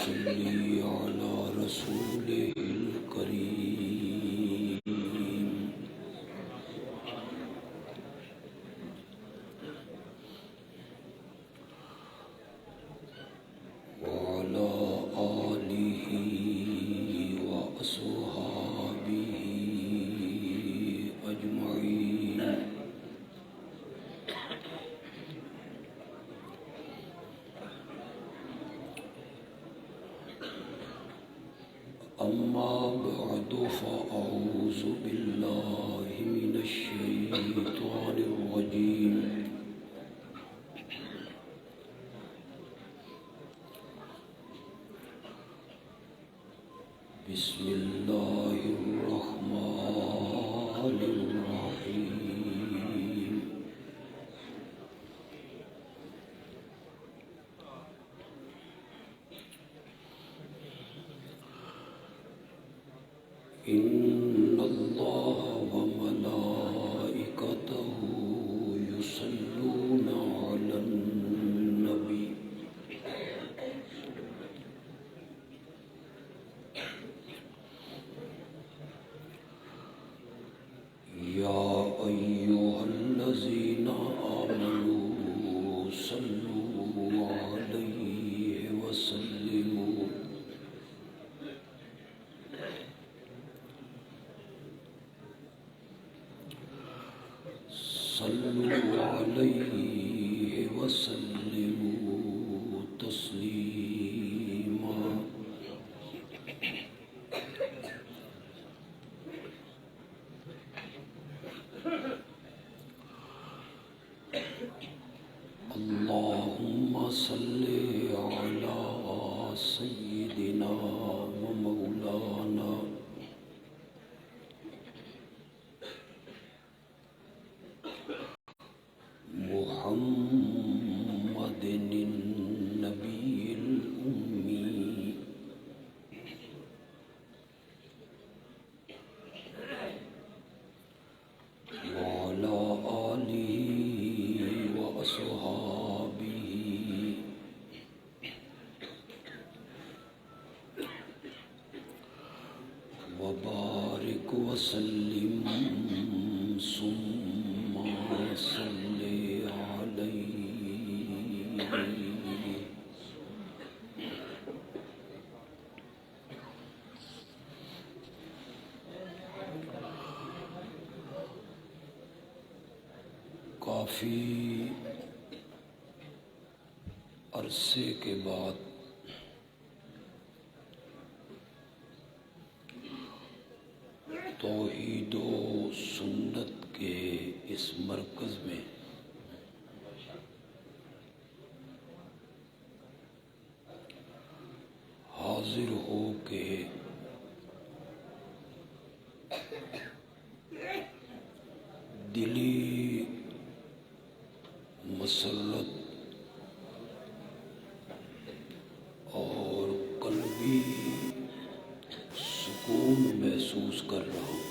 صلی علی رسولہ الکریم وعلی آلہ وأصحابہ اجمعین اما بعد فاعوذ باللہ من الشیطان الرجیم بسم اللہ الرحمن الرحیم ان اللہ وملائکتہ یصلون علی النبی یا ایھا الذین آمنوا صلوا علیہ وسلموا تسلیما اللہم صلی علی سیدنا و مولانا محمد النبی الأمی وعلى آلہ وأصحابہ وبارک وسلم ثم صلی علیہ کافی عرصے کے بعد توحید و سنت کے اس مرکز میں حاضر ہو کے دلی مسرت اور قلبی سکون محسوس کر رہا ہوں۔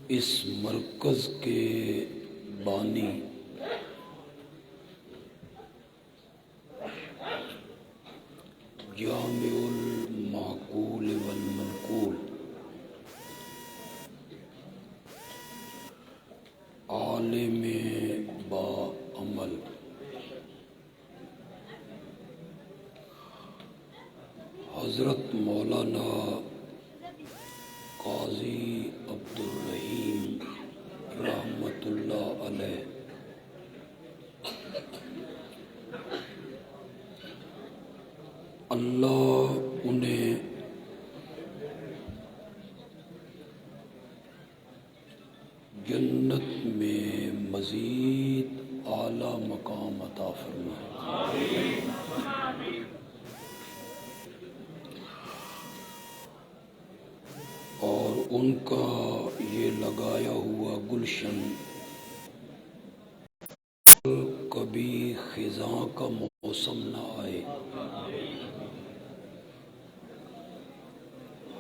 اس مرکز کے بانی جامع المعقول والمنقول عالم با عمل حضرت مولانا قاضی عبدالرحیم رحمۃ اللہ علیہ اللہ انہیں جنت میں مزید اعلیٰ مقام عطا فرمائے۔ اور ان کا یہ لگایا ہوا گلشن کبھی خزاں کا موسم نہ آئے،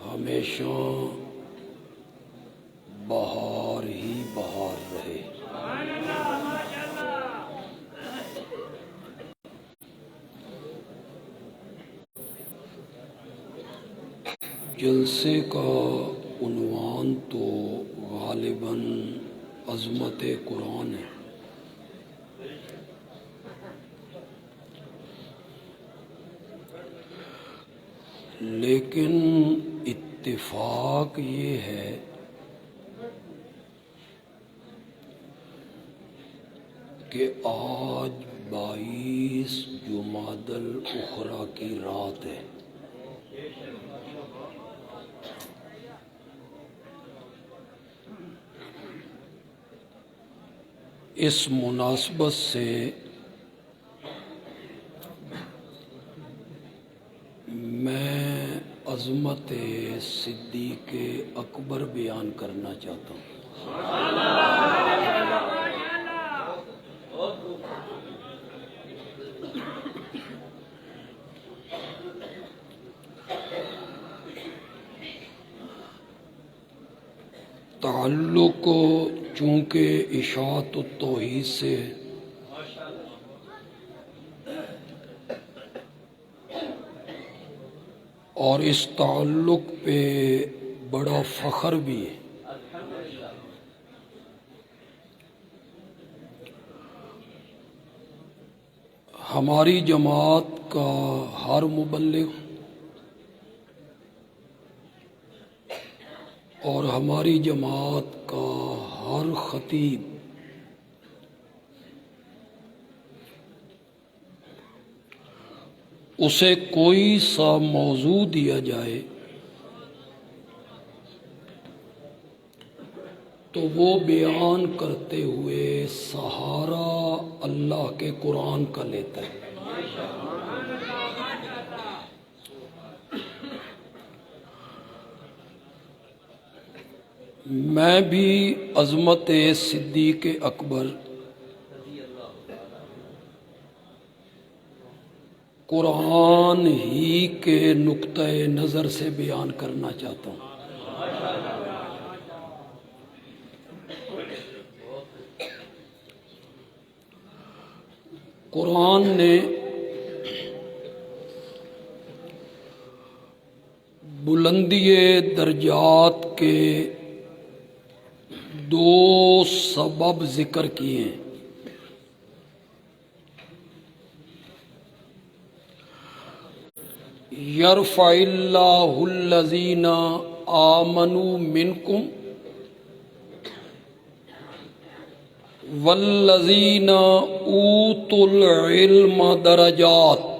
ہمیشہ بہار ہی بہار رہے۔ جلسے کا عنوان تو غالباً عظمت قرآن ہے، لیکن اتفاق یہ ہے کہ آج 22 جمادی الاخری کی رات ہے۔ اس مناسبت سے میں عظمت صدیق اکبر بیان کرنا چاہتا ہوں۔ تعلق چونکہ اشاعت التوحید سے اور اس تعلق پہ بڑا فخر بھی ہے۔ ہماری جماعت کا ہر مبلغ اور ہماری جماعت کا ہر خطیب اسے کوئی سا موضوع دیا جائے تو وہ بیان کرتے ہوئے سہارا اللہ کے قرآن کا لیتا ہے۔ میں بھی عظمت صدیق اکبر قرآن ہی کے نقطہ نظر سے بیان کرنا چاہتا ہوں۔ قرآن نے بلندی درجات کے 2 سبب ذکر کیے ہیں۔ یرفع اللہ الذین آمنوا منکم والذین اوتوا العلم درجات۔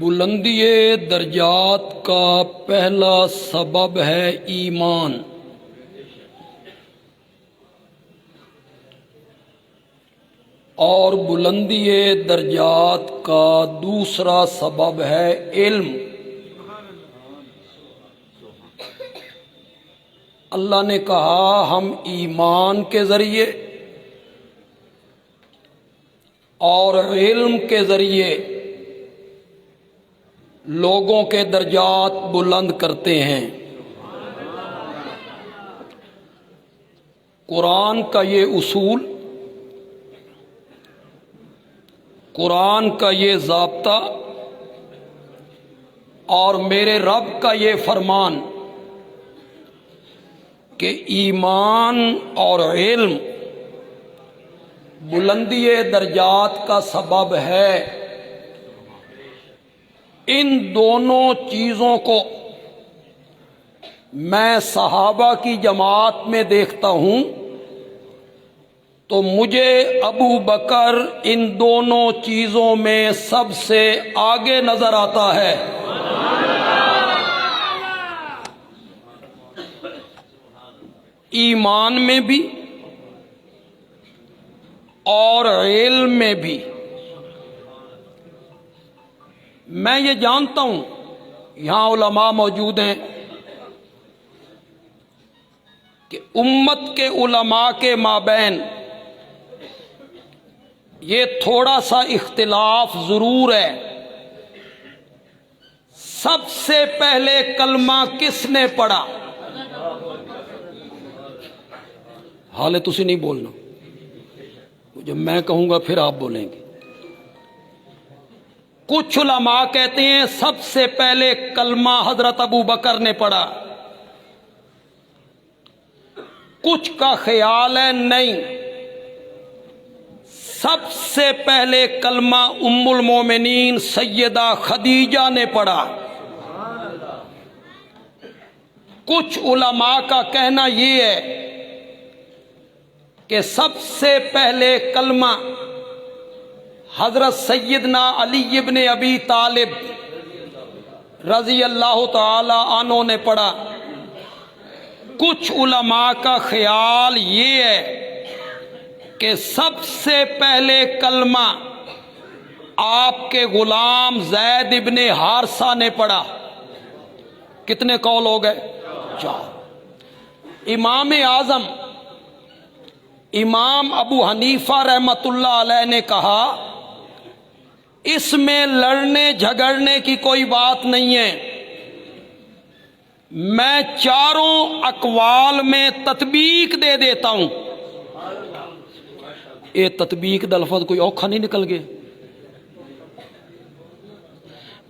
بلندی درجات کا پہلا سبب ہے ایمان، اور بلندی درجات کا دوسرا سبب ہے علم۔ اللہ نے کہا ہم ایمان کے ذریعے اور علم کے ذریعے لوگوں کے درجات بلند کرتے ہیں۔ قرآن کا یہ اصول، قرآن کا یہ ضابطہ اور میرے رب کا یہ فرمان کہ ایمان اور علم بلندی درجات کا سبب ہے، ان دونوں چیزوں کو میں صحابہ کی جماعت میں دیکھتا ہوں تو مجھے ابو بکر ان دونوں چیزوں میں سب سے آگے نظر آتا ہے۔ ایمان میں بھی اور علم میں بھی۔ میں یہ جانتا ہوں، یہاں علماء موجود ہیں، کہ امت کے علماء کے مابین یہ تھوڑا سا اختلاف ضرور ہے۔ سب سے پہلے کلمہ کس نے پڑھا؟ حالے تسی نہیں بولنا، تو جب میں کہوں گا پھر آپ بولیں گے. کچھ علماء کہتے ہیں سب سے پہلے کلمہ حضرت ابو بکر نے پڑھا. کچھ کا خیال ہے نہیں، سب سے پہلے کلمہ ام المومنین سیدہ خدیجہ نے پڑھا. کچھ علماء کا کہنا یہ ہے کہ سب سے پہلے کلمہ حضرت سیدنا علی ابن ابی طالب رضی اللہ تعالی عنہ نے پڑھا. کچھ علماء کا خیال یہ ہے کہ سب سے پہلے کلمہ آپ کے غلام زید ابن حارثہ نے پڑھا. کتنے قول ہو گئے؟ 4. امام اعظم امام ابو حنیفہ رحمت اللہ علیہ نے کہا اس میں لڑنے جھگڑنے کی کوئی بات نہیں ہے، میں چاروں اقوال میں تطبیق دے دیتا ہوں. یہ تطبیق دا لفظ کوئی اوکھا نہیں نکل گئے.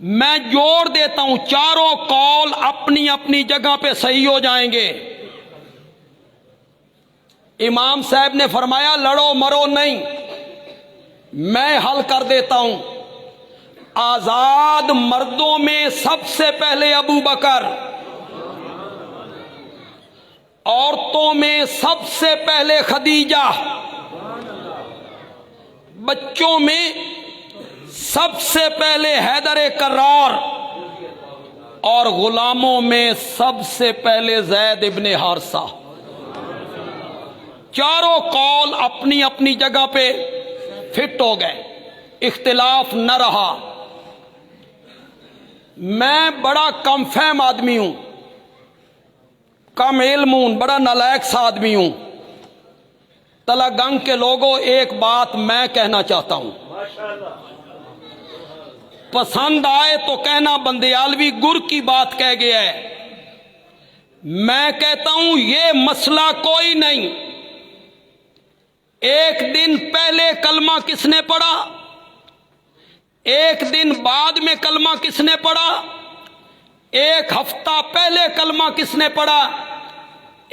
میں جوڑ دیتا ہوں، چاروں قول اپنی اپنی جگہ پہ صحیح ہو جائیں گے. امام صاحب نے فرمایا لڑو مرو نہیں، میں حل کر دیتا ہوں. آزاد مردوں میں سب سے پہلے ابو بکر، عورتوں میں سب سے پہلے خدیجہ، بچوں میں سب سے پہلے حیدر کرار، اور غلاموں میں سب سے پہلے زید ابن حارثہ. چاروں قول اپنی اپنی جگہ پہ فٹ ہو گئے، اختلاف نہ رہا. میں بڑا کم فہم آدمی ہوں، کم علم ہوں، بڑا نالائق سا آدمی ہوں. تلا گنگ کے لوگوں ایک بات میں کہنا چاہتا ہوں، پسند آئے تو کہنا بندیالوی گر کی بات کہہ گیا ہے. میں کہتا ہوں یہ مسئلہ کوئی نہیں. ایک دن پہلے کلمہ کس نے پڑھا، ایک دن بعد میں کلمہ کس نے پڑھا، ایک ہفتہ پہلے کلمہ کس نے پڑھا،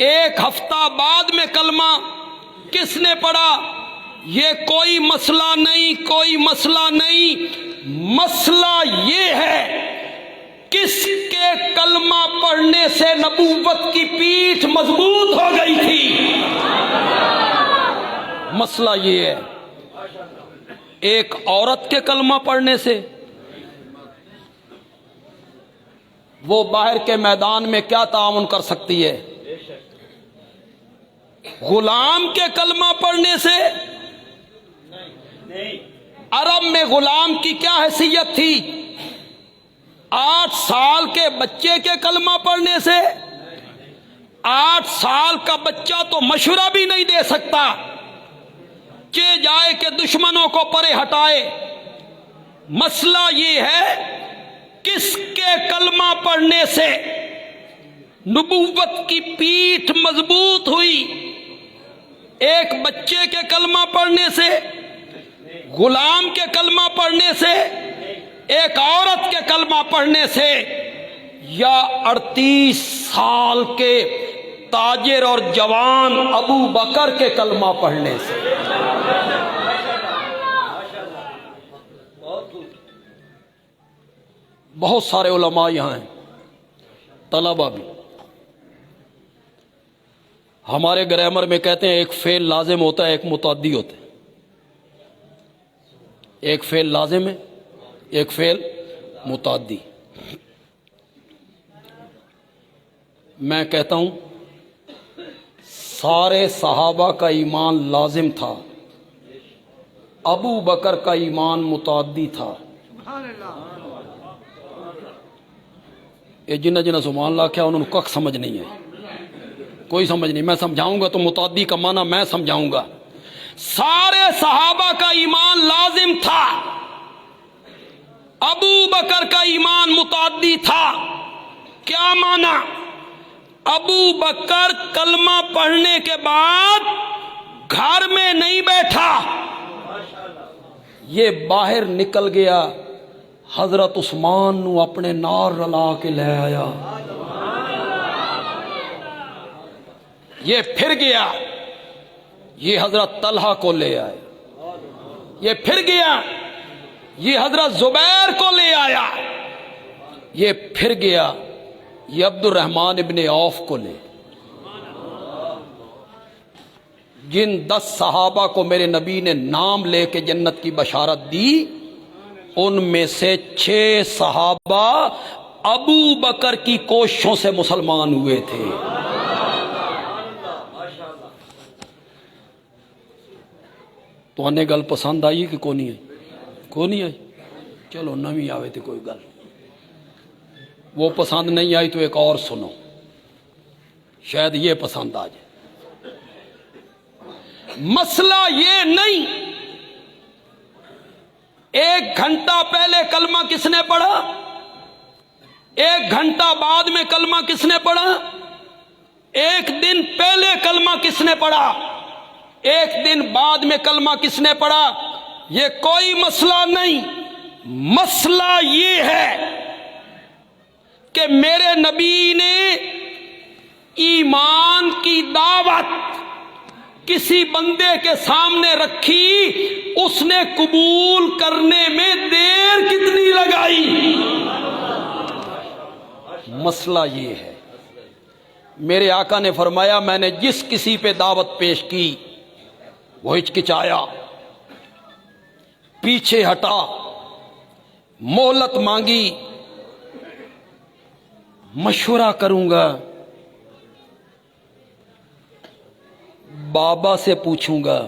ایک ہفتہ بعد میں کلمہ کس نے پڑھا، یہ کوئی مسئلہ نہیں، کوئی مسئلہ نہیں. مسئلہ یہ ہے کس کے کلمہ پڑھنے سے نبوت کی پیٹھ مضبوط ہو گئی تھی. مسئلہ یہ ہے ایک عورت کے کلمہ پڑھنے سے وہ باہر کے میدان میں کیا تعاون کر سکتی ہے، غلام کے کلمہ پڑھنے سے عرب میں غلام کی کیا حیثیت تھی، 8 سال کے بچے کے کلمہ پڑھنے سے 8 سال کا بچہ تو مشورہ بھی نہیں دے سکتا کہ جائے کہ دشمنوں کو پرے ہٹائے. مسئلہ یہ ہے کس کے کلمہ پڑھنے سے نبوت کی پیٹھ مضبوط ہوئی. ایک بچے کے کلمہ پڑھنے سے، غلام کے کلمہ پڑھنے سے، ایک عورت کے کلمہ پڑھنے سے، یا 38 سال کے تاجر اور جوان ابو بکر کے کلمہ پڑھنے سے. بہت سارے علماء یہاں ہیں، طلبہ بھی. ہمارے گرامر میں کہتے ہیں ایک فعل لازم ہوتا ہے، ایک متعدی ہوتا ہے. ایک فعل لازم ہے، ایک فعل متعدی. میں کہتا ہوں سارے صحابہ کا ایمان لازم تھا، ابو بکر کا ایمان متعدی تھا. یہ جنہ جنہ سبحان اللہ کیا انہوں نے کخ سمجھ نہیں ہے، کوئی سمجھ نہیں. میں سمجھاؤں گا تو متعدی کا معنی میں سمجھاؤں گا. سارے صحابہ کا ایمان لازم تھا، ابو بکر کا ایمان متعدی تھا. کیا معنی؟ ابو بکر کلمہ پڑھنے کے بعد گھر میں نہیں بیٹھا، یہ باہر نکل گیا، حضرت عثمان نو اپنے نال رلا کے لے آیا۔ یہ پھر گیا، یہ حضرت طلحہ کو لے آئے۔ یہ پھر گیا، یہ حضرت زبیر کو لے آیا۔ یہ پھر گیا، یہ عبد الرحمن ابن عوف کو لے۔ جن 10 صحابہ کو میرے نبی نے نام لے کے جنت کی بشارت دی، ان میں سے 6 صحابہ ابو بکر کی کوششوں سے مسلمان ہوئے تھے۔ تو انہیں گل پسند آئی کہ کو نہیں آئی؟ کو نہیں آئی؟ چلو نویں آوے تھے کوئی گل، وہ پسند نہیں آئی تو ایک اور سنو، شاید یہ پسند آ جائے۔ مسئلہ یہ نہیں 1 گھنٹہ پہلے کلمہ کس نے پڑھا، 1 گھنٹہ بعد میں کلمہ کس نے پڑھا، 1 دن پہلے کلمہ کس نے پڑھا، 1 دن بعد میں کلمہ کس نے پڑھا، یہ کوئی مسئلہ نہیں۔ مسئلہ یہ ہے کہ میرے نبی نے ایمان کی دعوت کسی بندے کے سامنے رکھی، اس نے قبول کرنے میں دیر کتنی لگائی؟ مسئلہ یہ ہے۔ میرے آقا نے فرمایا میں نے جس کسی پہ دعوت پیش کی وہ ہچکچایا، پیچھے ہٹا، مہلت مانگی، مشورہ کروں گا، بابا سے پوچھوں گا۔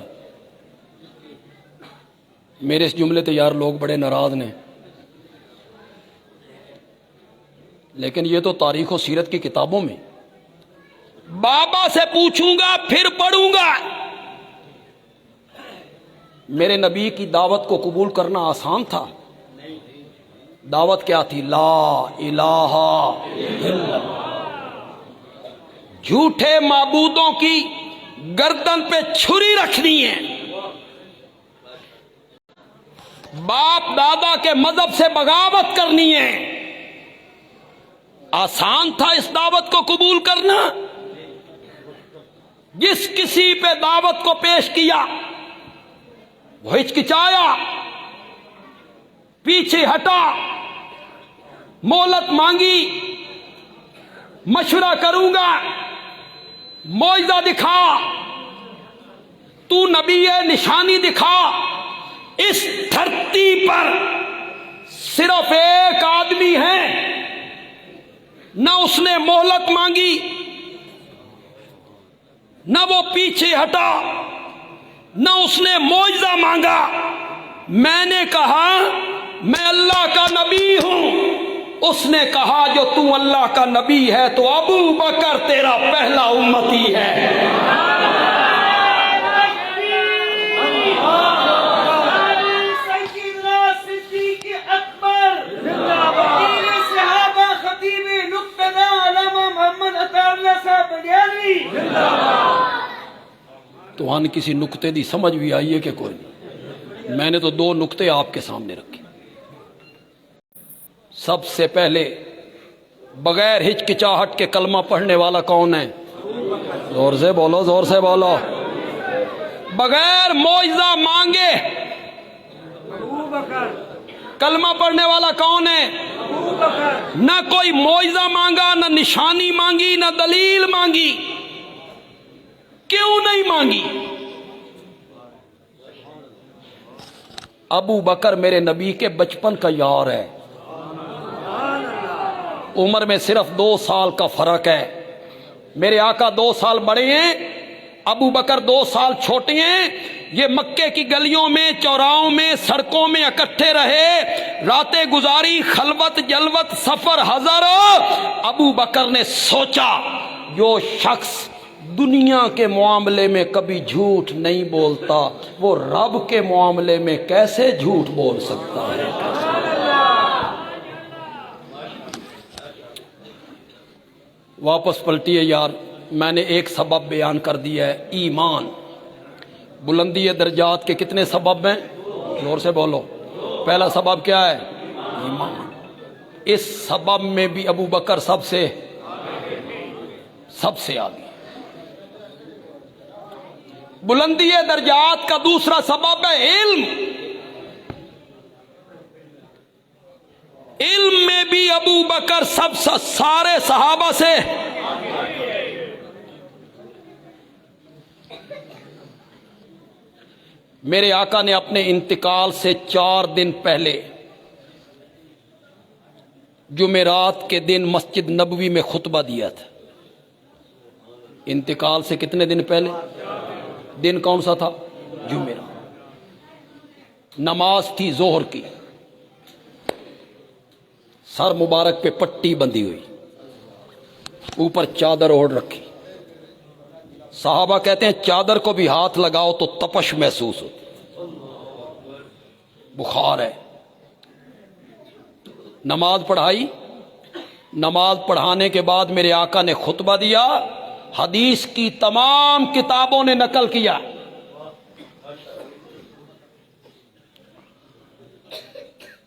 میرے اس جملے تو یار لوگ بڑے ناراض نے، لیکن یہ تو تاریخ و سیرت کی کتابوں میں، بابا سے پوچھوں گا پھر پڑھوں گا۔ میرے نبی کی دعوت کو قبول کرنا آسان تھا؟ دعوت کیا تھی؟ لا الہ الا اللہ۔ جھوٹے معبودوں کی گردن پہ چھری رکھنی ہے، باپ دادا کے مذہب سے بغاوت کرنی ہے۔ آسان تھا اس دعوت کو قبول کرنا؟ جس کسی پہ دعوت کو پیش کیا وہ ہچکچایا، پیچھے ہٹا، مہلت مانگی، مشورہ کروں گا، معجزہ دکھا، تو نبی ہے نشانی دکھا۔ اس دھرتی پر صرف ایک آدمی ہے، نہ اس نے مہلت مانگی، نہ وہ پیچھے ہٹا، نہ اس نے معجزہ مانگا۔ میں نے کہا میں اللہ کا نبی ہوں، اس نے کہا جو تو اللہ کا نبی ہے تو ابو بکر تیرا پہلا امتی ہے۔ تو ہن کسی نقطے دی سمجھ بھی آئی ہے کہ کوئی نہیں؟ میں نے تو 2 نقطے آپ کے سامنے رکھے۔ سب سے پہلے بغیر ہچکچاہٹ کے کلمہ پڑھنے والا کون ہے؟ زور سے بولو، زور سے بولو۔ بغیر معجزہ مانگے کلمہ پڑھنے والا کون ہے؟ نہ کوئی معجزہ مانگا، نہ نشانی مانگی، نہ دلیل مانگی۔ کیوں نہیں مانگی؟ ابو بکر میرے نبی کے بچپن کا یار ہے، عمر میں صرف 2 سال کا فرق ہے۔ میرے آقا 2 سال بڑے ہیں، ابو بکر 2 سال چھوٹے ہیں۔ یہ مکے کی گلیوں میں، چوراہوں میں، سڑکوں میں اکٹھے رہے، راتیں گزاری، خلوت جلوت، سفر حضر۔ ابو بکر نے سوچا جو شخص دنیا کے معاملے میں کبھی جھوٹ نہیں بولتا وہ رب کے معاملے میں کیسے جھوٹ بول سکتا ہے؟ واپس پلٹیے یار، میں نے ایک سبب بیان کر دیا ہے، ایمان۔ بلندی درجات کے کتنے سبب ہیں؟ زور سے بولو، پہلا سبب کیا ہے؟ ایمان۔ اس سبب میں بھی ابو بکر سب سے آگے۔ بلندی درجات کا دوسرا سبب ہے علم۔ علم میں بھی ابو بکر سارے صحابہ سے میرے آقا نے اپنے انتقال سے 4 دن پہلے جمعرات کے دن مسجد نبوی میں خطبہ دیا تھا۔ انتقال سے کتنے دن پہلے؟ دن کون سا تھا؟ جمعرات۔ نماز تھی ظہر کی، سر مبارک پہ پٹی بندھی ہوئی، اوپر چادر اوڑھ رکھی۔ صحابہ کہتے ہیں چادر کو بھی ہاتھ لگاؤ تو تپش محسوس ہوتی، بخار ہے۔ نماز پڑھائی، نماز پڑھانے کے بعد میرے آقا نے خطبہ دیا، حدیث کی تمام کتابوں نے نقل کیا۔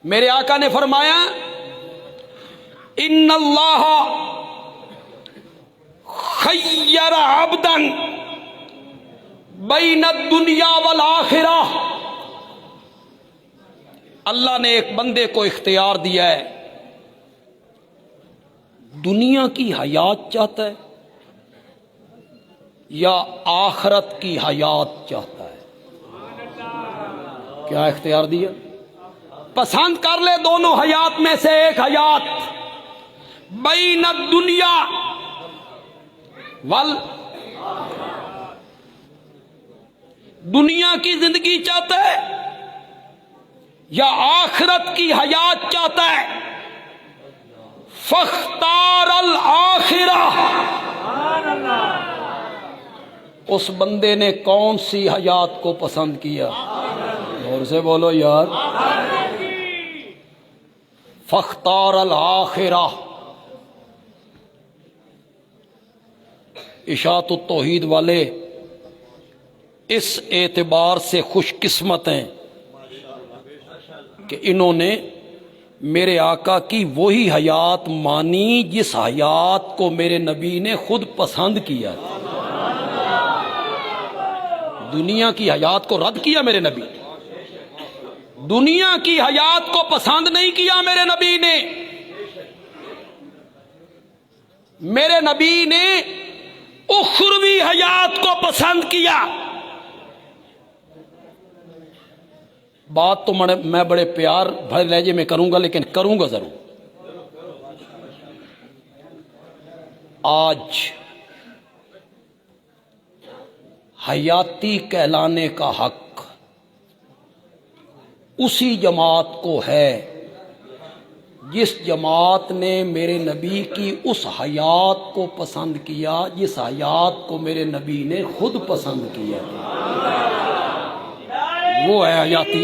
میرے آقا نے فرمایا ان اللہ خیر عبدا بین الدنیا والآخرہ، اللہ نے ایک بندے کو اختیار دیا ہے، دنیا کی حیات چاہتا ہے یا آخرت کی حیات چاہتا ہے۔ کیا اختیار دیا؟ پسند کر لے دونوں حیات میں سے ایک حیات، بین الدنیا دنیا کی زندگی چاہتا ہے یا آخرت کی حیات چاہتا ہے، فاختار الآخرہ۔ اس بندے نے کون سی حیات کو پسند کیا؟ اور سے بولو یار، فاختار الآخرہ۔ اشاعت التوحید والے اس اعتبار سے خوش قسمت ہیں کہ انہوں نے میرے آقا کی وہی حیات مانی جس حیات کو میرے نبی نے خود پسند کیا۔ دنیا کی حیات کو رد کیا میرے نبی، دنیا کی حیات کو پسند نہیں کیا میرے نبی نے۔ میرے نبی نے اخروی حیات کو پسند کیا۔ بات تو میں بڑے پیار بھرے لہجے میں کروں گا، لیکن کروں گا ضرور۔ آج حیاتی کہلانے کا حق اسی جماعت کو ہے جس جماعت نے میرے نبی کی اس حیات کو پسند کیا جس حیات کو میرے نبی نے خود پسند کیا۔ وہ ہے حیاتی،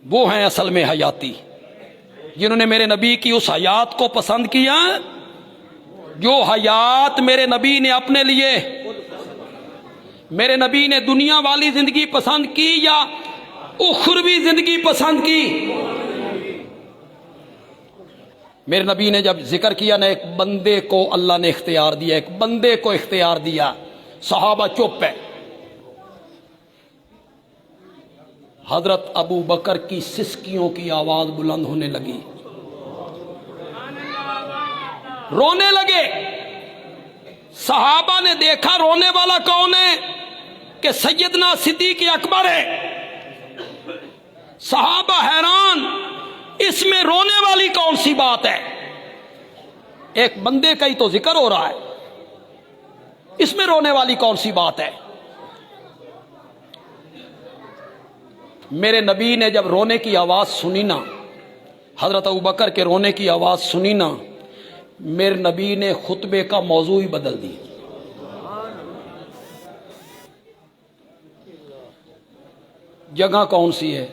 وہ ہیں اصل میں حیاتی، جنہوں نے میرے نبی کی اس حیات کو پسند کیا جو حیات میرے نبی نے اپنے لیے، میرے نبی نے دنیا والی زندگی پسند کی یا اخروی زندگی پسند کی۔ میرے نبی نے جب ذکر کیا نا، ایک بندے کو اللہ نے اختیار دیا، ایک بندے کو اختیار دیا، صحابہ چپ ہے۔ حضرت ابو بکر کی سسکیوں کی آواز بلند ہونے لگی، رونے لگے۔ صحابہ نے دیکھا رونے والا کون ہے کہ سیدنا صدیق اکبر ہے۔ صحابہ حیران، اس میں رونے والی کون سی بات ہے؟ ایک بندے کا ہی تو ذکر ہو رہا ہے، اس میں رونے والی کون سی بات ہے؟ میرے نبی نے جب رونے کی آواز سنی نا، حضرت ابوبکر کے رونے کی آواز سنی نا، میرے نبی نے خطبے کا موضوع ہی بدل دی۔ جگہ کون سی ہے؟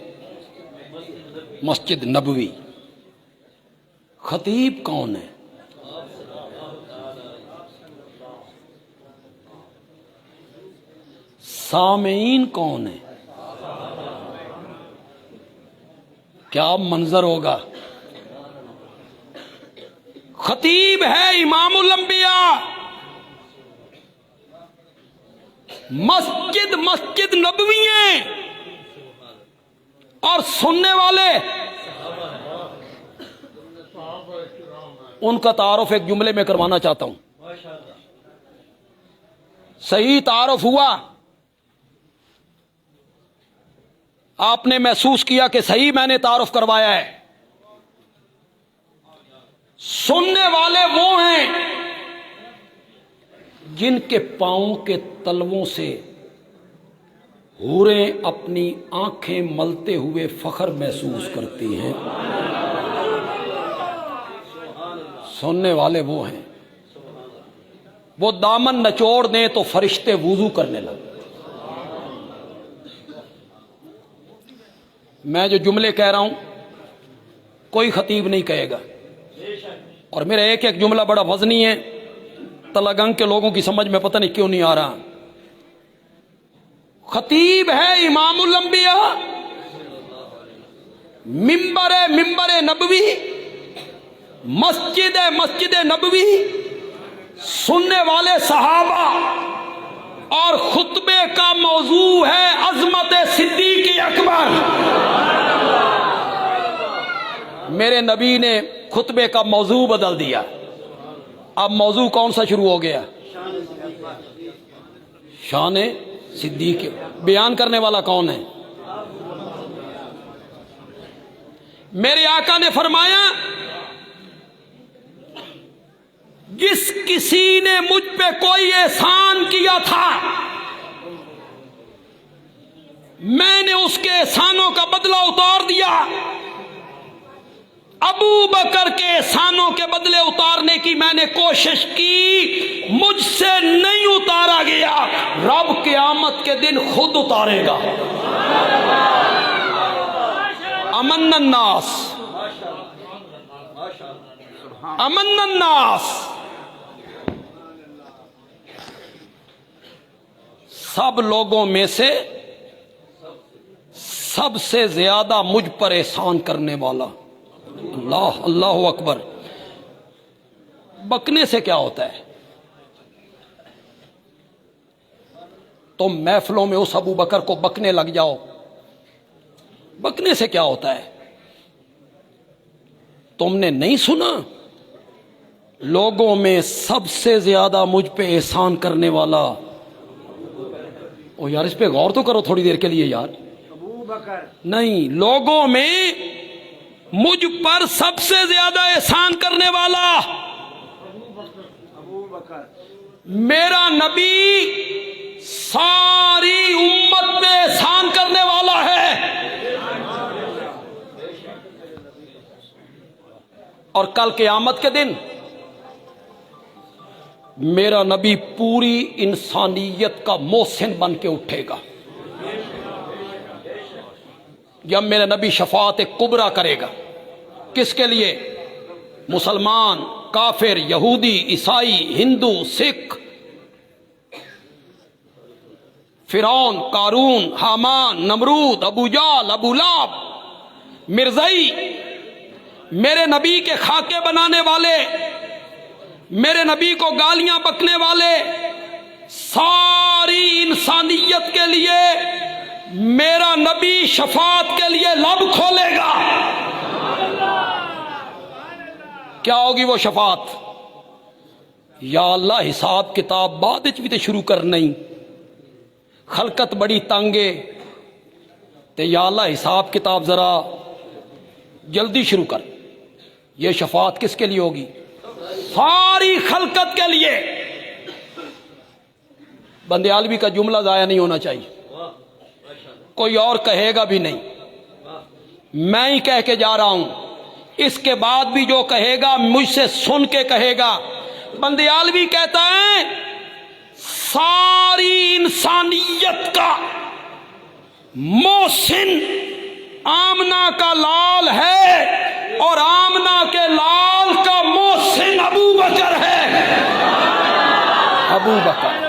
مسجد نبوی۔ خطیب کون ہے؟ سامعین کون ہیں؟ کیا منظر ہوگا؟ خطیب ہے امام الانبیاء، مسجد مسجد نبوی ہیں، اور سننے والے ان کا تعارف ایک جملے میں کروانا چاہتا ہوں. صحیح تعارف ہوا؟ آپ نے محسوس کیا کہ صحیح میں نے تعارف کروایا ہے؟ سننے والے وہ ہیں جن کے پاؤں کے تلووں سے حوریں اپنی آنکھیں ملتے ہوئے فخر محسوس کرتی ہیں. سننے والے وہ ہیں، وہ دامن نچوڑ دیں تو فرشتے وضو کرنے لگے. میں جو جملے کہہ رہا ہوں کوئی خطیب نہیں کہے گا، اور میرا ایک ایک جملہ بڑا وزنی ہے. تلگنگ کے لوگوں کی سمجھ میں پتہ نہیں کیوں نہیں آ رہا. خطیب ہے امام الانبیاء، ممبر نبوی، مسجد نبوی، سننے والے صحابہ، اور خطبے کا موضوع ہے عظمت صدیق اکبر. میرے نبی نے خطبے کا موضوع بدل دیا. اب موضوع کون سا شروع ہو گیا؟ شان صدیق. بیان کرنے والا کون ہے؟ میرے آقا نے فرمایا جس کسی نے مجھ پہ کوئی احسان کیا تھا میں نے اس کے احسانوں کا بدلہ اتار دیا. ابو بکر کے احسانوں کے بدلے اتارنے کی میں نے کوشش کی، مجھ سے نہیں اتارا گیا. رب قیامت کے دن خود اتارے گا. امن الناس، امن الناس. سب لوگوں میں سے سب سے زیادہ مجھ پر احسان کرنے والا. اللہ اللہ اکبر. بکنے سے کیا ہوتا ہے؟ تم محفلوں میں اس ابو بکر کو بکنے لگ جاؤ، بکنے سے کیا ہوتا ہے؟ تم نے نہیں سنا لوگوں میں سب سے زیادہ مجھ پہ احسان کرنے والا؟ او یار اس پہ غور تو کرو تھوڑی دیر کے لیے یار. ابو بکر نہیں، لوگوں میں مجھ پر سب سے زیادہ احسان کرنے والا ابو بکر. میرا نبی ساری امت میں احسان کرنے والا ہے، اور کل قیامت کے دن میرا نبی پوری انسانیت کا محسن بن کے اٹھے گا. جب میرا نبی شفاعت کبریٰ کرے گا، کس کے لیے؟ مسلمان، کافر، یہودی، عیسائی، ہندو، سکھ، فرعون، قارون، حامان، نمرود، ابو جہل، ابو لہب، مرزائی، میرے نبی کے خاکے بنانے والے، میرے نبی کو گالیاں بکنے والے، ساری انسانیت کے لیے میرا نبی شفاعت کے لیے لب کھولے گا. کیا ہوگی وہ شفاعت؟ یا اللہ حساب کتاب بعد بھی تے شروع کر نہیں، خلقت بڑی تانگے تے یا اللہ حساب کتاب ذرا جلدی شروع کر. یہ شفاعت کس کے لیے ہوگی؟ ساری خلقت کے لیے. بندیالوی کا جملہ ضائع نہیں ہونا چاہیے، کوئی اور کہے گا بھی نہیں، میں ہی کہہ کے جا رہا ہوں. اس کے بعد بھی جو کہے گا مجھ سے سن کے کہے گا. بندیالوی کہتا ہے ساری انسانیت کا محسن آمنہ کا لال ہے، اور آمنہ کے لال کا محسن ابو بکر ہے. ابو بکر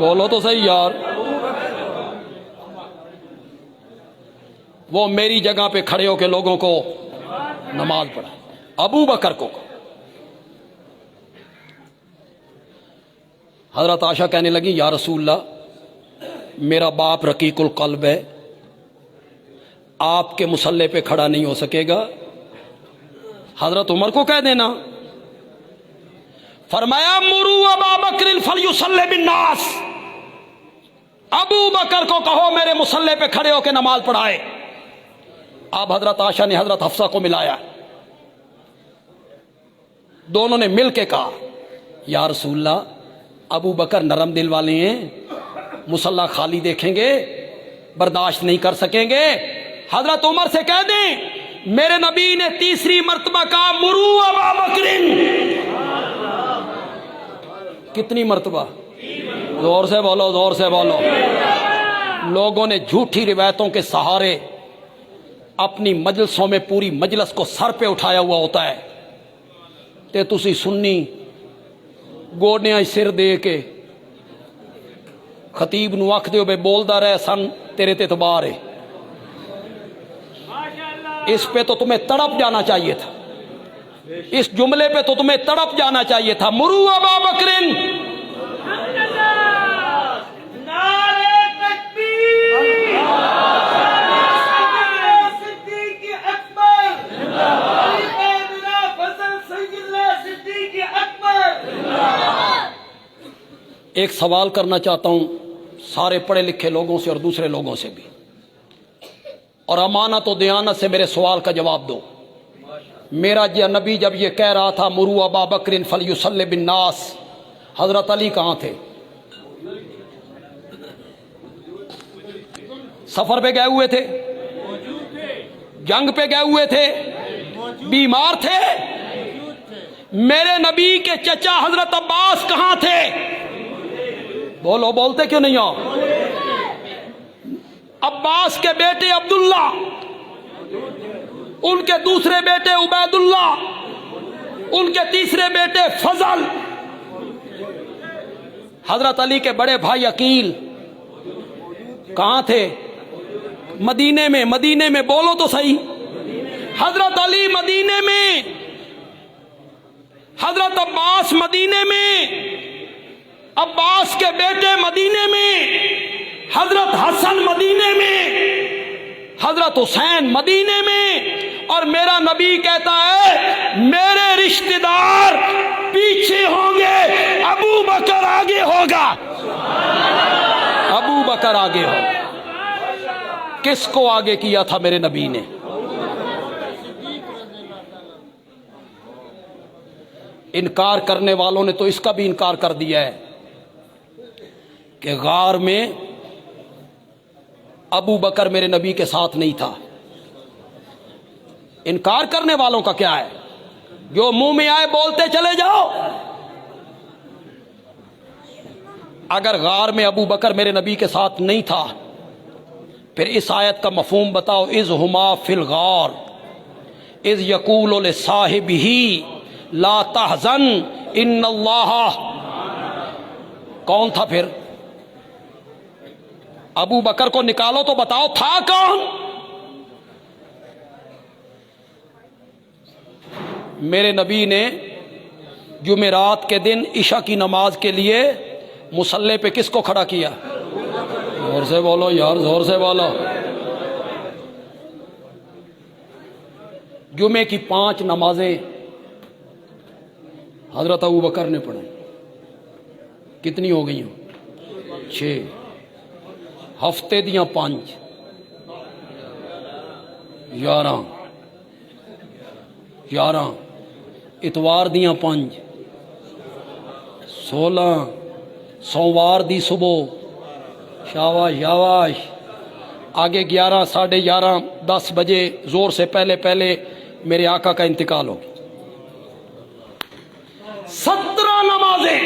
بولو تو صحیح یار. وہ میری جگہ پہ کھڑے ہو کے لوگوں کو نماز پڑھائے. ابو بکر کو حضرت عائشہ کہنے لگی یا رسول اللہ میرا باپ رقیق القلب ہے, آپ کے مصلے پہ کھڑا نہیں ہو سکے گا, حضرت عمر کو کہہ دینا. فرمایا مرو ابا بکر فلیصلی بالناس, ابو بکر کو کہو میرے مصلے پہ کھڑے ہو کے نماز پڑھائے. اب حضرت عائشہ نے حضرت حفصہ کو ملایا, دونوں نے مل کے کہا یا رسول اللہ ابو بکر نرم دل والے ہیں, مصلی خالی دیکھیں گے برداشت نہیں کر سکیں گے. حضرت عمر سے کہہ دیں میرے نبی نے تیسری مرتبہ کہا مرو ابا بکر. کتنی مرتبہ؟ زور سے بولو, زور سے بولو. لوگوں نے جھوٹی روایتوں کے سہارے اپنی مجلسوں میں پوری مجلس کو سر پہ اٹھایا ہوا ہوتا ہے, تے تسی سنی گوڈیاں سر دے کے خطیب نو آکھ دیو بے بولدا رہے سن تیرے تے اعتبار ہے. اس پہ تو تمہیں تڑپ جانا چاہیے تھا, اس جملے پہ تو تمہیں تڑپ جانا چاہیے تھا. مرو ابا بکرن. ایک سوال کرنا چاہتا ہوں سارے پڑھے لکھے لوگوں سے اور دوسرے لوگوں سے بھی, اور امانت و دیانت سے میرے سوال کا جواب دو. میرا نبی جب یہ کہہ رہا تھا مرو ابا بکر فلیصلی بالناس, حضرت علی کہاں تھے؟ سفر پہ گئے ہوئے تھے, جنگ پہ گئے ہوئے تھے, بیمار تھے. میرے نبی کے چچا حضرت عباس کہاں تھے؟ بولو, بولتے کیوں نہیں ہو؟ عباس کے بیٹے عبداللہ, ان کے دوسرے بیٹے عبید اللہ, ان کے تیسرے بیٹے فضل, حضرت علی کے بڑے بھائی عقیل کہاں تھے؟ مدینے میں. مدینے میں بولو تو صحیح. حضرت علی مدینے میں, حضرت عباس مدینے میں, عباس کے بیٹے مدینے میں, حضرت حسن مدینے میں, حضرت حسین مدینے میں, اور میرا نبی کہتا ہے میرے رشتہ دار پیچھے ہوں گے, ابو بکر آگے ہوگا. ابو بکر آگے ہوگا. کس کو آگے کیا تھا میرے نبی نے؟ انکار کرنے والوں نے تو اس کا بھی انکار کر دیا ہے کہ غار میں ابو بکر میرے نبی کے ساتھ نہیں تھا. انکار کرنے والوں کا کیا ہے؟ جو منہ میں آئے بولتے چلے جاؤ. اگر غار میں ابو بکر میرے نبی کے ساتھ نہیں تھا پھر اس آیت کا مفہوم بتاؤ. اذ ہما فی الغار اذ یقول لصاحبہ لا تحزن ان اللہ. کون تھا پھر؟ ابو بکر کو نکالو تو بتاؤ تھا کون؟ میرے نبی نے جمعرات کے دن عشاء کی نماز کے لیے مصلی پہ کس کو کھڑا کیا؟ زور سے بولو یار, زور سے بولو. جمعے کی 5 نمازیں حضرت ابو بکر نے پڑھی. کتنی ہو گئی ہیں؟ 6. ہفتے دیاں 5, 11 اتوار دیاں 5, 16 سوموار دی صبح. شاباش شاباش. آگے 11, 11:30, 10 بجے زور سے پہلے میرے آقا کا انتقال ہو. 17 نمازیں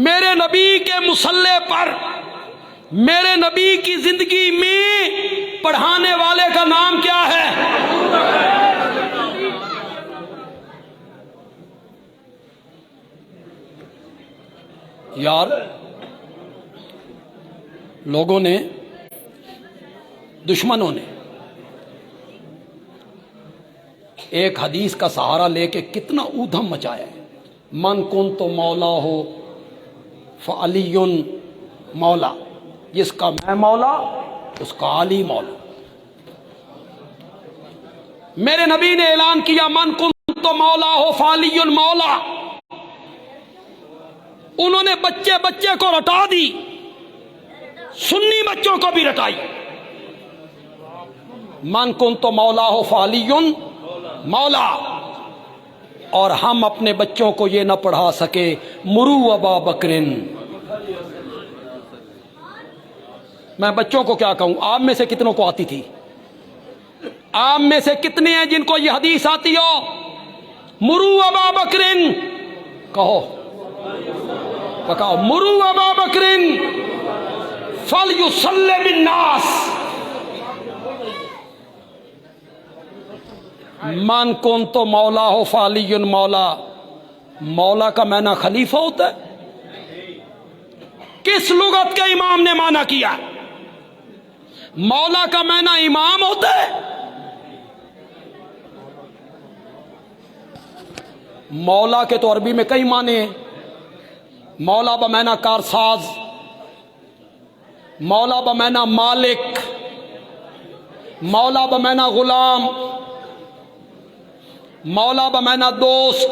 میرے نبی کے مصلی پر میرے نبی کی زندگی میں پڑھانے والے کا نام کیا ہے؟ یار لوگوں نے، دشمنوں نے ایک حدیث کا سہارا لے کے کتنا اودھم مچایا ہے، من کن تو مولا ہو فعلی مولا، جس کا میں مولا اس کا علی مولا۔ میرے نبی نے اعلان کیا من کن تو مولا ہو فعلی مولا، انہوں نے بچے بچے کو رٹا دی، سنی بچوں کو بھی رٹائی، من کن تو مولا ہو فعلی مولا۔ اور ہم اپنے بچوں کو یہ نہ پڑھا سکے مرو ابا بکرن۔ میں بچوں کو کیا کہوں، آپ میں سے کتنوں کو آتی تھی؟ آپ میں سے کتنے ہیں جن کو یہ حدیث آتی ہو؟ مرو ابا بکرن کہو، بکاؤ، مرو ابا بکرن فلیصلی بالناس۔ من کن تو مولا ہو فعلی مولا، مولا کا معنی خلیفہ ہوتا ہے؟ کس لغت کے امام نے معنی کیا؟ مولا کا معنی امام ہوتا ہے؟ مولا کے تو عربی میں کئی معنی ہیں، مولا بمعنی کارساز، مولا بمعنی مالک، مولا بمعنی غلام، مولا بمعنی دوست،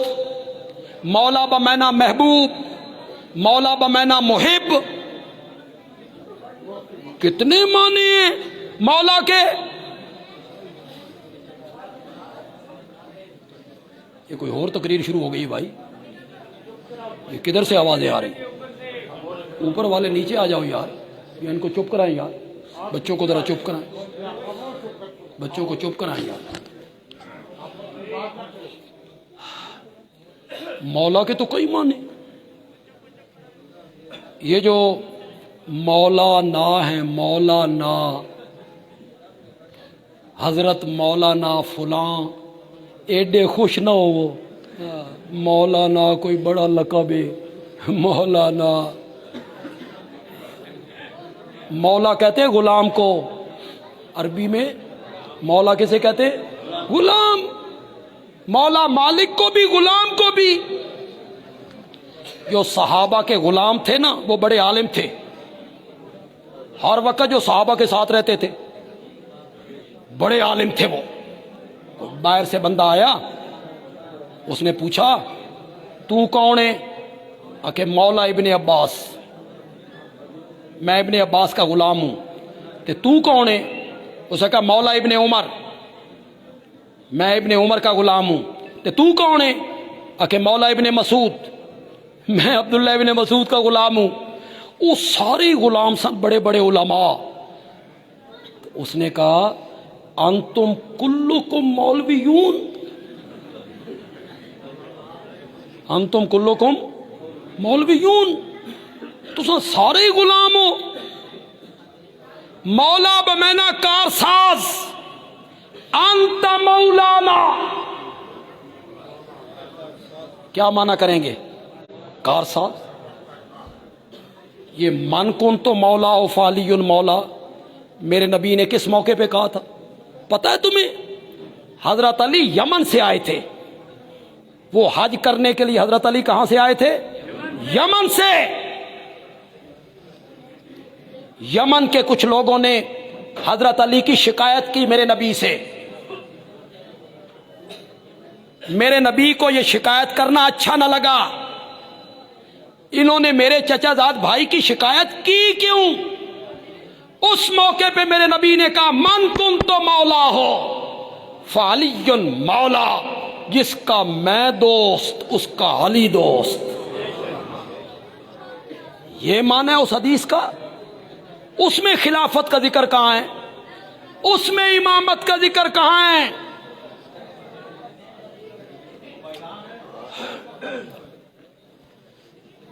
مولا بمعنی محبوب، مولا بمعنی محب۔ کتنے معنی ہیں مولا کے؟ یہ کوئی اور تقریر شروع ہو گئی بھائی، یہ کدھر سے آوازیں آ رہی؟ اوپر والے نیچے آ جاؤ یار، یہ ان کو چپ کرائیں یار، بچوں کو ذرا چپ کرائیں، بچوں کو چپ کرائیں یار۔ مولا کے تو کئی معنی، یہ جو مولانا ہیں، مولانا حضرت مولانا فلاں، ایڈے خوش نہ ہو وہ، مولانا کوئی بڑا لقب ہے، مولانا۔ مولا کہتے ہیں غلام کو، عربی میں مولا کسے کہتے ہیں؟ غلام۔ مولا مالک کو بھی غلام کو بھی۔ جو صحابہ کے غلام تھے نا وہ بڑے عالم تھے، ہر وقت جو صحابہ کے ساتھ رہتے تھے بڑے عالم تھے وہ۔ باہر سے بندہ آیا، اس نے پوچھا تو کون ہے؟ کہ مولا ابن عباس، میں ابن عباس کا غلام ہوں۔ تو کون ہے؟ اس نے کہا مولا ابن عمر، میں ابن عمر کا غلام ہوں۔ تو کون ہے؟ کہ مولا ابن مسعود، میں عبداللہ ابن مسعود کا غلام ہوں۔ وہ سارے غلام سب بڑے بڑے علماء۔ اس نے کہا انتم کلکم مولویون، انتم کلکم مولویون، تو سارے غلام ہو۔ مولا بمعنی کارساز، انت مولانا، کیا معنی کریں گے؟ کارساز۔ یہ من کن تو مولا و فعلی مولا میرے نبی نے کس موقع پہ کہا تھا پتہ ہے تمہیں؟ حضرت علی یمن سے آئے تھے، وہ حج کرنے کے لیے حضرت علی کہاں سے آئے تھے؟ یمن سے۔ یمن کے کچھ لوگوں نے حضرت علی کی شکایت کی میرے نبی سے، میرے نبی کو یہ شکایت کرنا اچھا نہ لگا، انہوں نے میرے چچا زاد بھائی کی شکایت کی کیوں؟ اس موقع پہ میرے نبی نے کہا من کن تو مولا ہو فعلی مولا، جس کا میں دوست اس کا علی دوست۔ یہ معنی ہے اس حدیث کا۔ اس میں خلافت کا ذکر کہاں ہے؟ اس میں امامت کا ذکر کہاں ہے؟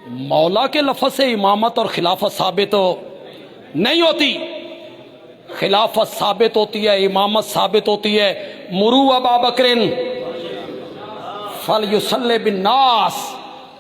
مولا کے لفظ سے امامت اور خلافت ثابت نہیں ہوتی، خلافت ثابت ہوتی ہے، امامت ثابت ہوتی ہے۔ مرو ابا بکرن فلیصلی بالناس،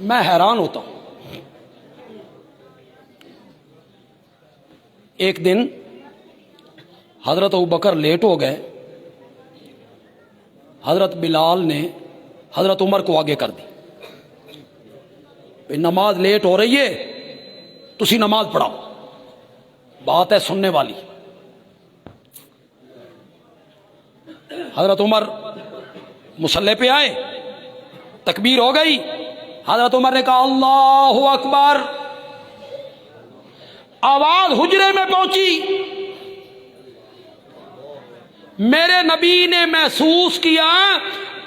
میں حیران ہوتا ہوں. ایک دن حضرت ابوبکر لیٹ ہو گئے. حضرت بلال نے حضرت عمر کو آگے کر دی. نماز لیٹ ہو رہی ہے, تسی نماز پڑھاؤ, بات ہے سننے والی. حضرت عمر مصلی پہ آئے, تکبیر ہو گئی. حضرت عمر نے کہا اللہ اکبر. آواز حجرے میں پہنچی. میرے نبی نے محسوس کیا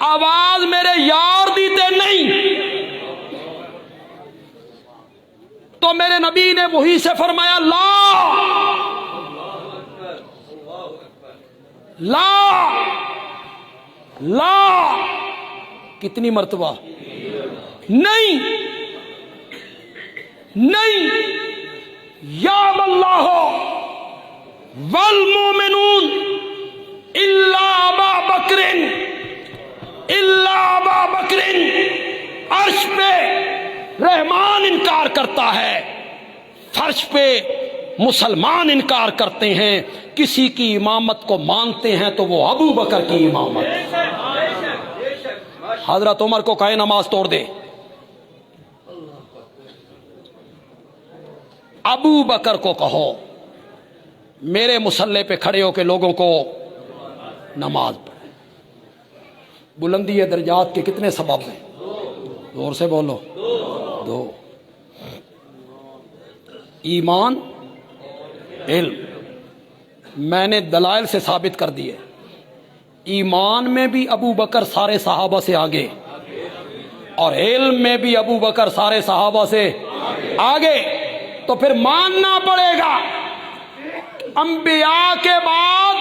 آواز میرے یار دی تے نہیں, تو میرے نبی نے وہی سے فرمایا لا لا لا. کتنی مرتبہ؟ نہیں نہیں. یا اللہ والمومنون الا ابا بکر الا ابا بکر. عرش پہ رحمان انکار کرتا ہے, فرش پہ مسلمان انکار کرتے ہیں. کسی کی امامت کو مانتے ہیں تو وہ ابو بکر کی امامت. حضرت عمر کو کہے نماز توڑ دے. ابو بکر کو کہو میرے مصلی پہ کھڑے ہو کے لوگوں کو نماز پڑھے. بلندی درجات کے کتنے سبب ہیں؟ زور سے بولو. دو. ایمان, علم. میں نے دلائل سے ثابت کر دیے. ایمان میں بھی ابو بکر سارے صحابہ سے آگے, اور علم میں بھی ابو بکر سارے صحابہ سے آگے. تو پھر ماننا پڑے گا انبیاء کے بعد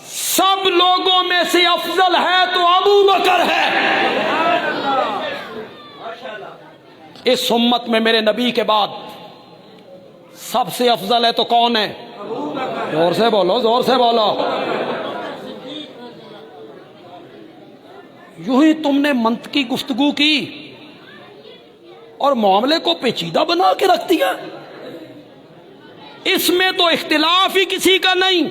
سب لوگوں میں سے افضل ہے تو ابو بکر ہے. اس امت میں میرے نبی کے بعد سب سے افضل ہے تو کون ہے؟ زور سے بولو, زور سے بولو. یوں ہی تم نے منطقی گفتگو کی اور معاملے کو پیچیدہ بنا کے رکھ دیا. اس میں تو اختلاف ہی کسی کا نہیں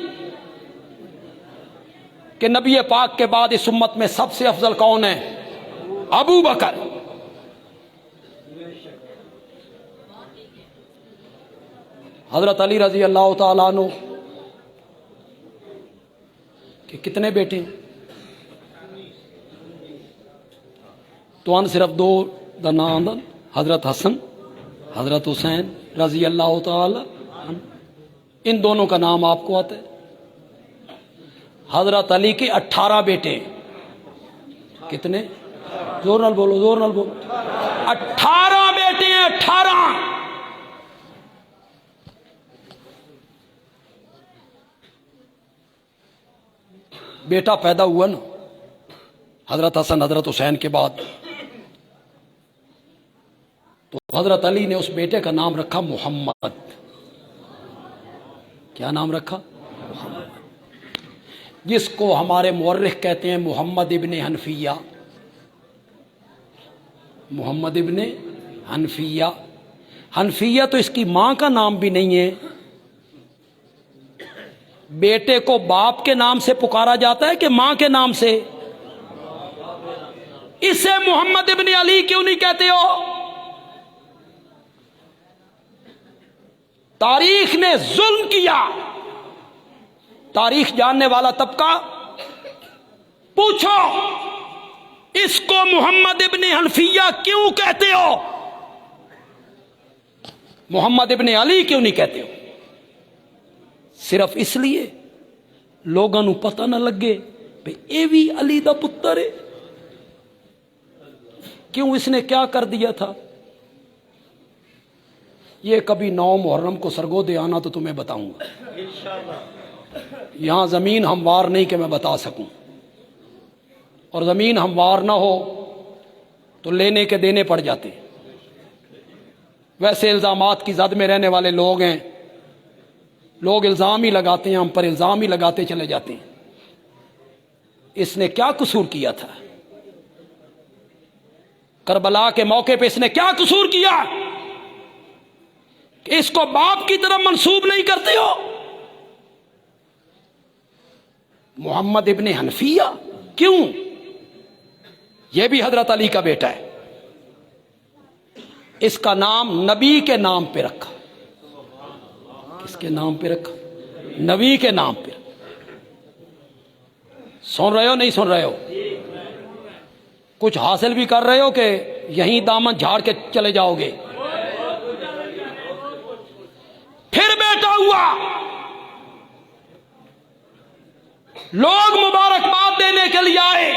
کہ نبی پاک کے بعد اس امت میں سب سے افضل کون ہے؟ ابو بکر. حضرت علی رضی اللہ تعالیٰ عنہ کہ کتنے بیٹے ہیں؟ تو ان صرف دو دنان, حضرت حسن حضرت حسین رضی اللہ تعالی عنہ. ان دونوں کا نام آپ کو آتا ہے. حضرت علی کے 18 بیٹے. کتنے؟ زور نال بولو, زور نال بولو. 18 بیٹے ہیں, 18. بیٹا پیدا ہوا نا حضرت حسن حضرت حسین کے بعد, تو حضرت علی نے اس بیٹے کا نام رکھا محمد. کیا نام رکھا؟ محمد. جس کو ہمارے مورخ کہتے ہیں محمد ابن حنفیہ. محمد ابن حنفیہ. حنفیہ تو اس کی ماں کا نام بھی نہیں ہے. بیٹے کو باپ کے نام سے پکارا جاتا ہے کہ ماں کے نام سے؟ اسے محمد ابن علی کیوں نہیں کہتے ہو؟ تاریخ نے ظلم کیا. تاریخ جاننے والا طبقہ پوچھو اس کو محمد ابن حنفیہ کیوں کہتے ہو؟ محمد ابن علی کیوں نہیں کہتے ہو؟ صرف اس لیے لوگوں نو پتہ نہ لگے بھئی اے بھی علی دا پتر ہے. کیوں اس نے کیا کر دیا تھا؟ یہ کبھی 9 محرم کو سرگودے آنا تو تمہیں بتاؤں گا. یہاں زمین ہموار نہیں کہ میں بتا سکوں, اور زمین ہموار نہ ہو تو لینے کے دینے پڑ جاتے. ویسے الزامات کی زد میں رہنے والے لوگ ہیں, لوگ الزام ہی لگاتے ہیں, ہم پر الزام ہی لگاتے چلے جاتے ہیں. اس نے کیا قصور کیا تھا؟ کربلا کے موقع پہ اس نے کیا قصور کیا کہ اس کو باپ کی طرف منسوب نہیں کرتے ہو؟ محمد ابن حنفیہ کیوں؟ یہ بھی حضرت علی کا بیٹا ہے، اس کا نام نبی کے نام پہ رکھا۔ کس کے نام پہ رکھا؟ نبی کے نام پہ۔ سن رہے ہو نہیں سن رہے ہو؟ کچھ حاصل بھی کر رہے ہو کہ یہیں دامن جھاڑ کے چلے جاؤ گے؟ پھر بیٹا ہوا، لوگ مبارکباد دینے کے لیے آئے،